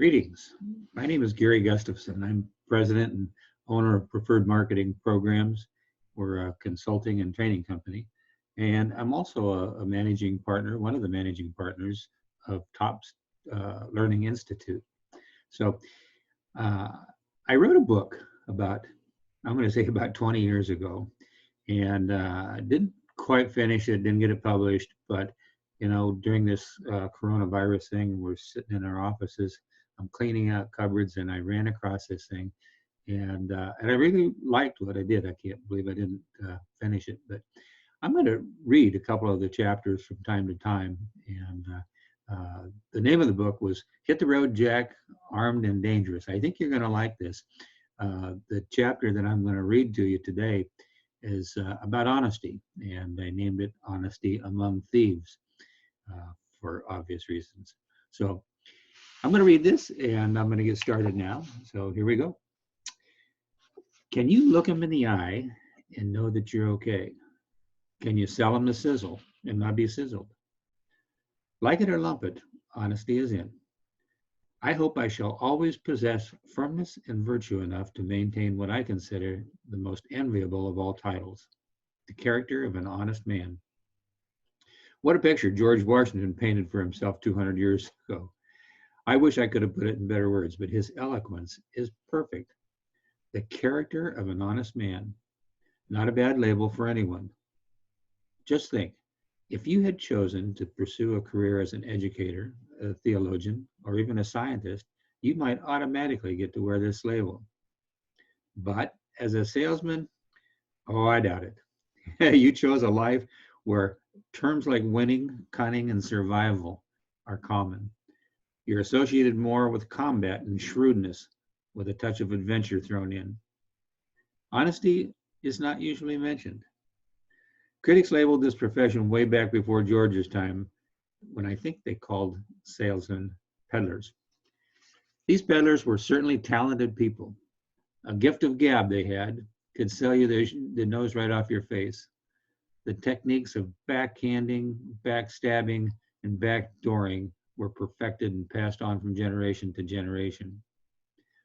Greetings. My name is Gary Gustafson. I'm president and owner of Preferred Marketing Programs. We're a consulting and training company. And I'm also a managing partner, one of the managing partners of TOPS Learning Institute. So I wrote a book about, I'm going to say about 20 years ago, and didn't quite finish it, didn't get it published, but during this coronavirus thing, we're sitting in our offices, I'm cleaning out cupboards, and I ran across this thing, and I really liked what I did. I can't believe I didn't finish it, but I'm going to read a couple of the chapters from time to time. And the name of the book was "Hit the Road, Jack, Armed and Dangerous." I think you're going to like this. The chapter that I'm going to read to you today is about honesty, and I named it "Honesty Among Thieves" for obvious reasons. So I'm going to read this, and I'm going to get started now. So here we go. Can you look them in the eye and know that you're okay? Can you sell them the sizzle and not be sizzled? Like it or lump it, honesty is in. I hope I shall always possess firmness and virtue enough to maintain what I consider the most enviable of all titles, the character of an honest man. What a picture George Washington painted for himself 200 years ago. I wish I could have put it in better words, but his eloquence is perfect. The character of an honest man, not a bad label for anyone. Just think, if you had chosen to pursue a career as an educator, a theologian, or even a scientist, you might automatically get to wear this label. But as a salesman, oh, I doubt it. You chose a life where terms like winning, cunning, and survival are common. You're associated more with combat and shrewdness, with a touch of adventure thrown in. Honesty is not usually mentioned. Critics labeled this profession way back before George's time, when I think they called salesmen peddlers. These peddlers were certainly talented people. A gift of gab they had, could sell you the nose right off your face. The techniques of backhanding, backstabbing, and backdooring were perfected and passed on from generation to generation.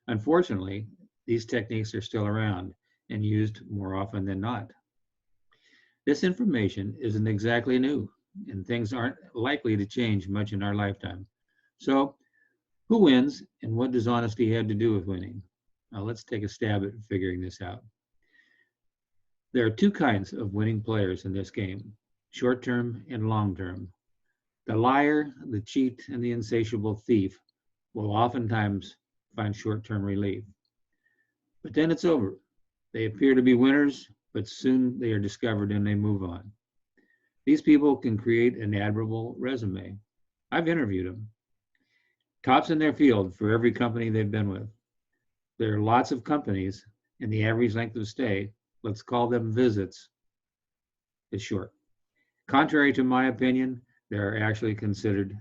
Unfortunately, these techniques are still around and used more often than not. This information isn't exactly new, and things aren't likely to change much in our lifetime. So, who wins, and what does honesty have to do with winning? Now, let's take a stab at figuring this out. There are two kinds of winning players in this game, short-term and long-term. The liar, the cheat, and the insatiable thief will oftentimes find short-term relief. But then it's over. They appear to be winners, but soon they are discovered and they move on. These people can create an admirable resume. I've interviewed them. Tops in their field for every company they've been with. There are lots of companies, and the average length of stay, let's call them visits, is short. Contrary to my opinion, they are actually considered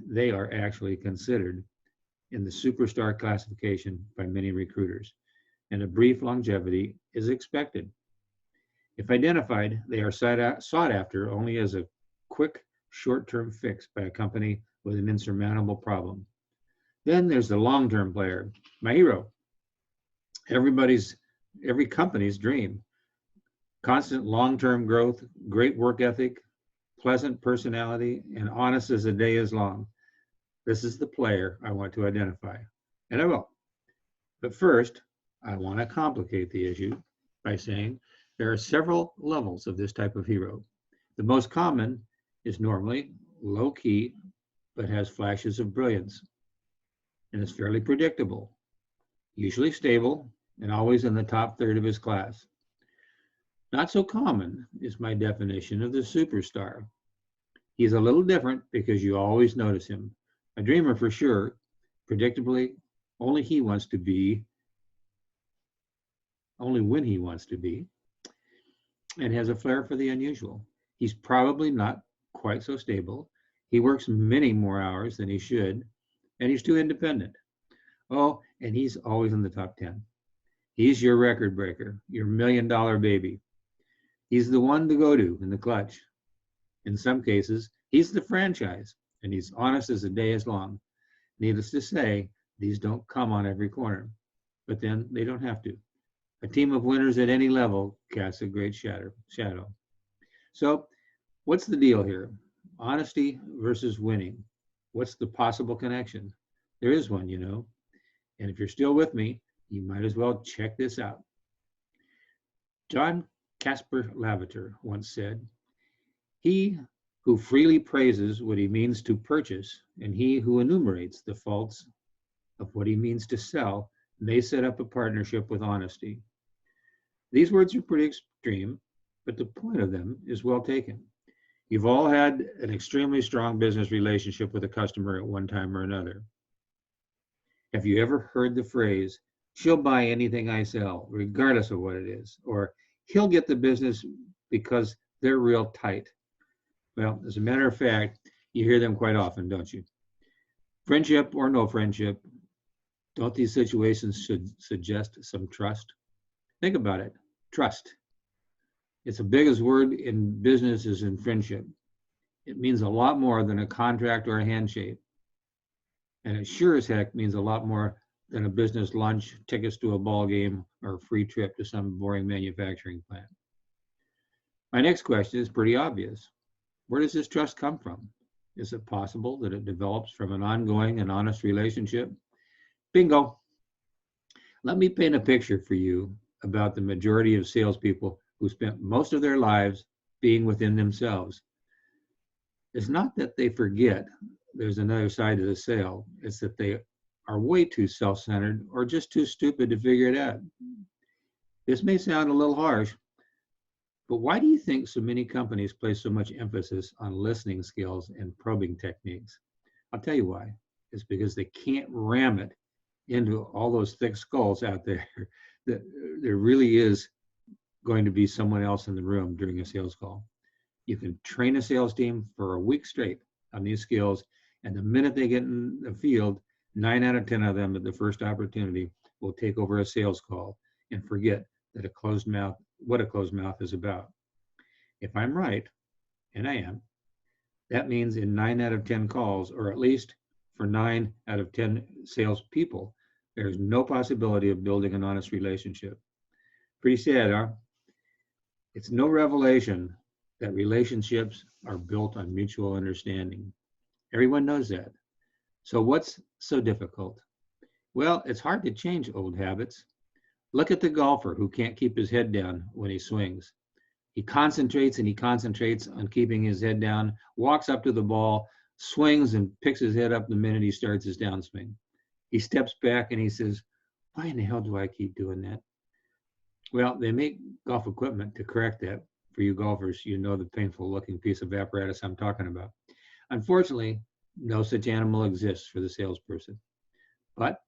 in the superstar classification by many recruiters, and a brief longevity is expected. If identified, they are sought after only as a quick, short-term fix by a company with an insurmountable problem. Then there's the long-term player, my hero. Every company's dream. Constant long-term growth, great work ethic, pleasant personality, and honest as the day is long. This is the player I want to identify, and I will. But first, I want to complicate the issue by saying there are several levels of this type of hero. The most common is normally low-key, but has flashes of brilliance, and is fairly predictable, usually stable, and always in the top third of his class. Not so common is my definition of the superstar. He's a little different because you always notice him. A dreamer for sure, predictably, only when he wants to be, and has a flair for the unusual. He's probably not quite so stable. He works many more hours than he should, and he's too independent. Oh, and he's always in the top 10. He's your record breaker, your $1 million baby. He's the one to go to in the clutch. In some cases, he's the franchise, and he's honest as the day is long. Needless to say, These don't come on every corner, but then they don't have to. A team of winners at any level casts a great shadow. So, what's the deal here? Honesty versus winning. What's the possible connection? There is one, you know. And if you're still with me, you might as well check this out. John Casper Lavater once said, "He who freely praises what he means to purchase, and he who enumerates the faults of what he means to sell, may set up a partnership with honesty." These words are pretty extreme, but the point of them is well taken. You've all had an extremely strong business relationship with a customer at one time or another. Have you ever heard the phrase, "she'll buy anything I sell, regardless of what it is," or "he'll get the business because they're real tight"? Well, as a matter of fact, you hear them quite often, don't you? Friendship or no friendship, don't these situations should suggest some trust? Think about it. Trust. It's the biggest word in business is in friendship. It means a lot more than a contract or a handshake. And it sure as heck means a lot more than a business lunch, tickets to a ball game, or a free trip to some boring manufacturing plant. My next question is pretty obvious. Where does this trust come from? Is it possible that it develops from an ongoing and honest relationship? Bingo. Let me paint a picture for you about the majority of salespeople who spent most of their lives being within themselves. It's not that they forget there's another side to the sale. It's that they are way too self-centered or just too stupid to figure it out. This may sound a little harsh, but why do you think so many companies place so much emphasis on listening skills and probing techniques? I'll tell you why. It's because they can't ram it into all those thick skulls out there that there really is going to be someone else in the room during a sales call. You can train a sales team for a week straight on these skills, and the minute they get in the field, 9 out of 10 of them at the first opportunity will take over a sales call and forget that what a closed mouth is about. If I'm right, and I am, that means in 9 out of 10 calls, or at least for 9 out of 10 salespeople, there's no possibility of building an honest relationship. Pretty sad, huh? It's no revelation that relationships are built on mutual understanding. Everyone knows that. So what's so difficult? Well, it's hard to change old habits. Look at the golfer who can't keep his head down when he swings. He concentrates and he concentrates on keeping his head down, walks up to the ball, swings and picks his head up the minute he starts his downswing. He steps back and he says, "Why in the hell do I keep doing that?" Well, they make golf equipment to correct that. For you golfers, you know the painful looking piece of apparatus I'm talking about. Unfortunately, no such animal exists for the salesperson. But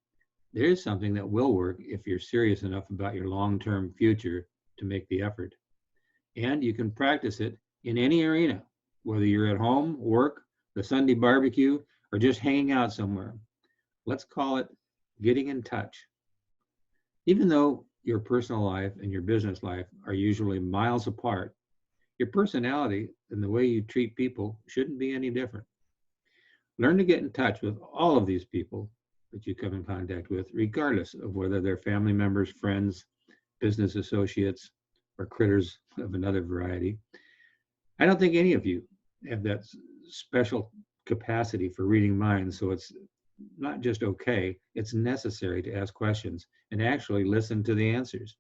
there is something that will work if you're serious enough about your long-term future to make the effort. And you can practice it in any arena, whether you're at home, work, the Sunday barbecue, or just hanging out somewhere. Let's call it getting in touch. Even though your personal life and your business life are usually miles apart, your personality and the way you treat people shouldn't be any different. Learn to get in touch with all of these people that you come in contact with, regardless of whether they're family members, friends, business associates, or critters of another variety. I don't think any of you have that special capacity for reading minds, so it's not just okay, it's necessary to ask questions and actually listen to the answers.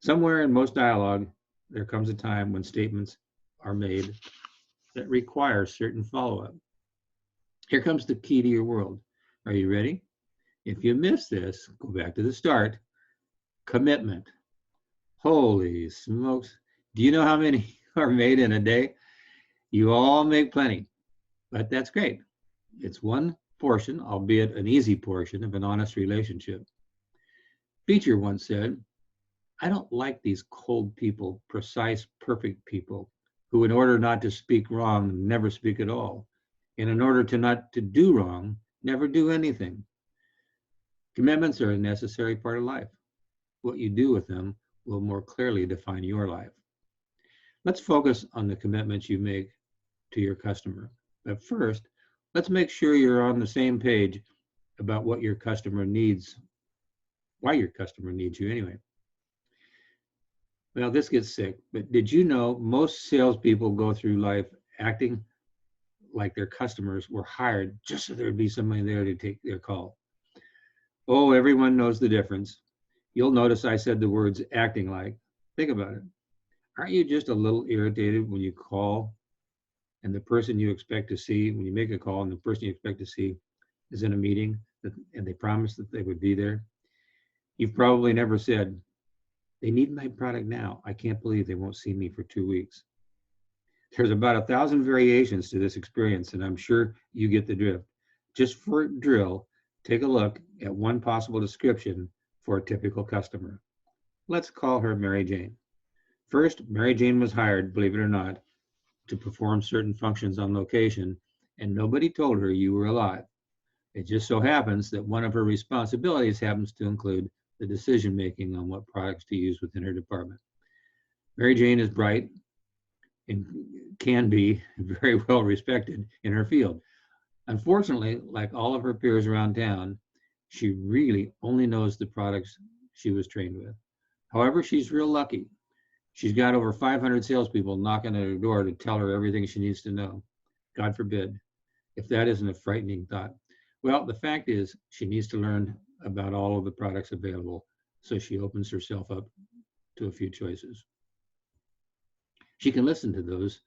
Somewhere in most dialogue, there comes a time when statements are made that require certain follow-up. Here comes the key to your world. Are you ready? If you miss this, go back to the start. Commitment. Holy smokes. Do you know how many are made in a day? You all make plenty, but that's great. It's one portion, albeit an easy portion, of an honest relationship. Beecher once said, "I don't like these cold people, precise, perfect people, who in order not to speak wrong, never speak at all. And in order to not to do wrong, never do anything." Commitments are a necessary part of life. What you do with them will more clearly define your life. Let's focus on the commitments you make to your customer. But first, let's make sure you're on the same page about what your customer needs, why your customer needs you anyway. Well, this gets sick, but did you know most salespeople go through life acting like their customers were hired just so there'd be somebody there to take their call? Oh, everyone knows the difference. You'll notice I said the words acting like. Think about it. Aren't you just a little irritated when you call and the person you expect to see, when you make a call and the person you expect to see is in a meeting and they promised that they would be there? You've probably never said, they need my product now. I can't believe they won't see me for 2 weeks. There's about 1,000 variations to this experience, and I'm sure you get the drift. Just for a drill, take a look at one possible description for a typical customer. Let's call her Mary Jane. First, Mary Jane was hired, believe it or not, to perform certain functions on location, and nobody told her you were alive. It just so happens that one of her responsibilities happens to include the decision making on what products to use within her department. Mary Jane is bright and can be very well respected in her field. Unfortunately, like all of her peers around town, she really only knows the products she was trained with. However, she's real lucky. She's got over 500 salespeople knocking at her door to tell her everything she needs to know. God forbid, if that isn't a frightening thought. Well, the fact is, she needs to learn about all of the products available, so she opens herself up to a few choices. She can listen to those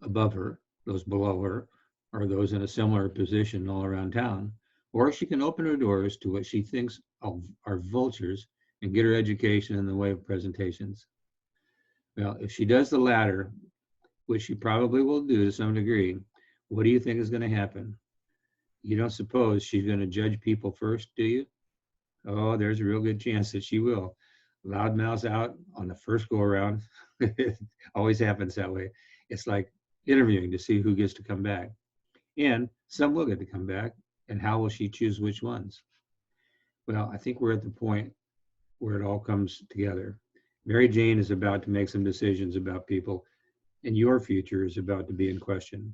above her, those below her, or those in a similar position all around town, or she can open her doors to what she thinks are vultures and get her education in the way of presentations. Well, if she does the latter, which she probably will do to some degree, what do you think is going to happen? You don't suppose she's going to judge people first, do you? Oh, there's a real good chance that she will. Loudmouths out on the first go around. It always happens that way. It's like interviewing to see who gets to come back. And some will get to come back. And how will she choose which ones? Well, I think we're at the point where it all comes together. Mary Jane is about to make some decisions about people, and your future is about to be in question.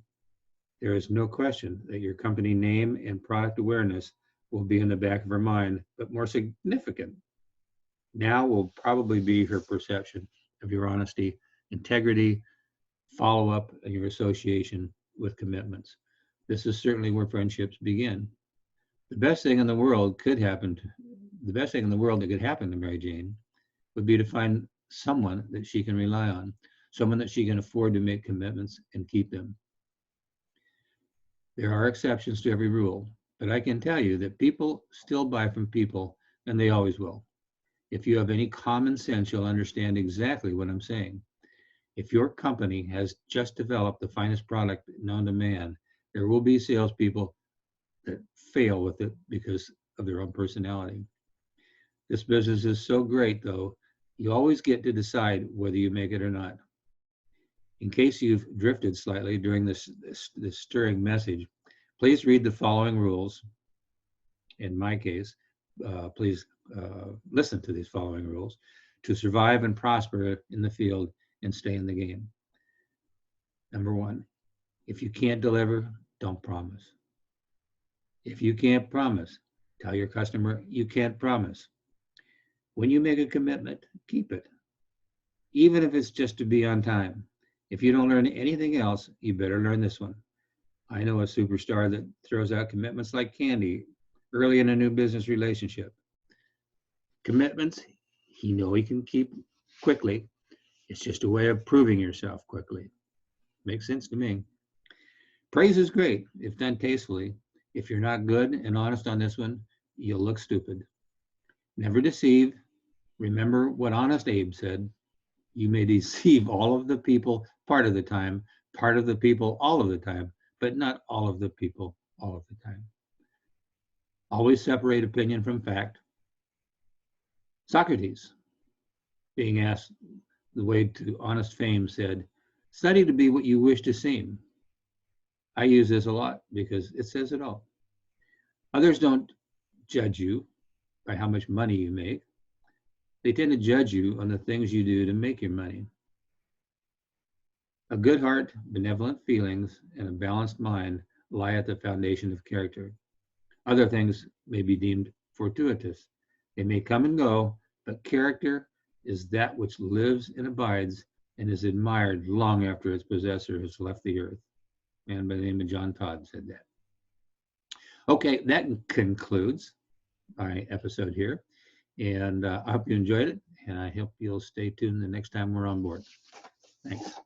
There is no question that your company name and product awareness will be in the back of her mind, but more significant now will probably be her perception of your honesty, integrity, follow up, and your association with commitments. This is certainly where friendships begin. The best thing in the world the best thing in the world that could happen to Mary Jane would be to find someone that she can rely on, someone that she can afford to make commitments and keep them. There are exceptions to every rule, but I can tell you that people still buy from people, and they always will. If you have any common sense, you'll understand exactly what I'm saying. If your company has just developed the finest product known to man, there will be salespeople that fail with it because of their own personality. This business is so great, though, you always get to decide whether you make it or not. In case you've drifted slightly during this stirring message, please read the following rules. In my case, please listen to these following rules to survive and prosper in the field and stay in the game. Number one, if you can't deliver, don't promise. If you can't promise, tell your customer you can't promise. When you make a commitment, keep it, even if it's just to be on time. If you don't learn anything else, you better learn this one. I know a superstar that throws out commitments like candy early in a new business relationship. Commitments he can keep quickly. It's just a way of proving yourself quickly. Makes sense to me. Praise is great if done tastefully. If you're not good and honest on this one, you'll look stupid. Never deceive. Remember what Honest Abe said. You may deceive all of the people part of the time, part of the people all of the time, but not all of the people all of the time. Always separate opinion from fact. Socrates, being asked the way to honest fame, said, study to be what you wish to seem. I use this a lot because it says it all. Others don't judge you by how much money you make. They tend to judge you on the things you do to make your money. A good heart, benevolent feelings, and a balanced mind lie at the foundation of character. Other things may be deemed fortuitous. They may come and go, but character is that which lives and abides and is admired long after its possessor has left the earth. A man by the name of John Todd said that. Okay, that concludes my episode here. And I hope you enjoyed it. And I hope you'll stay tuned the next time we're on board. Thanks.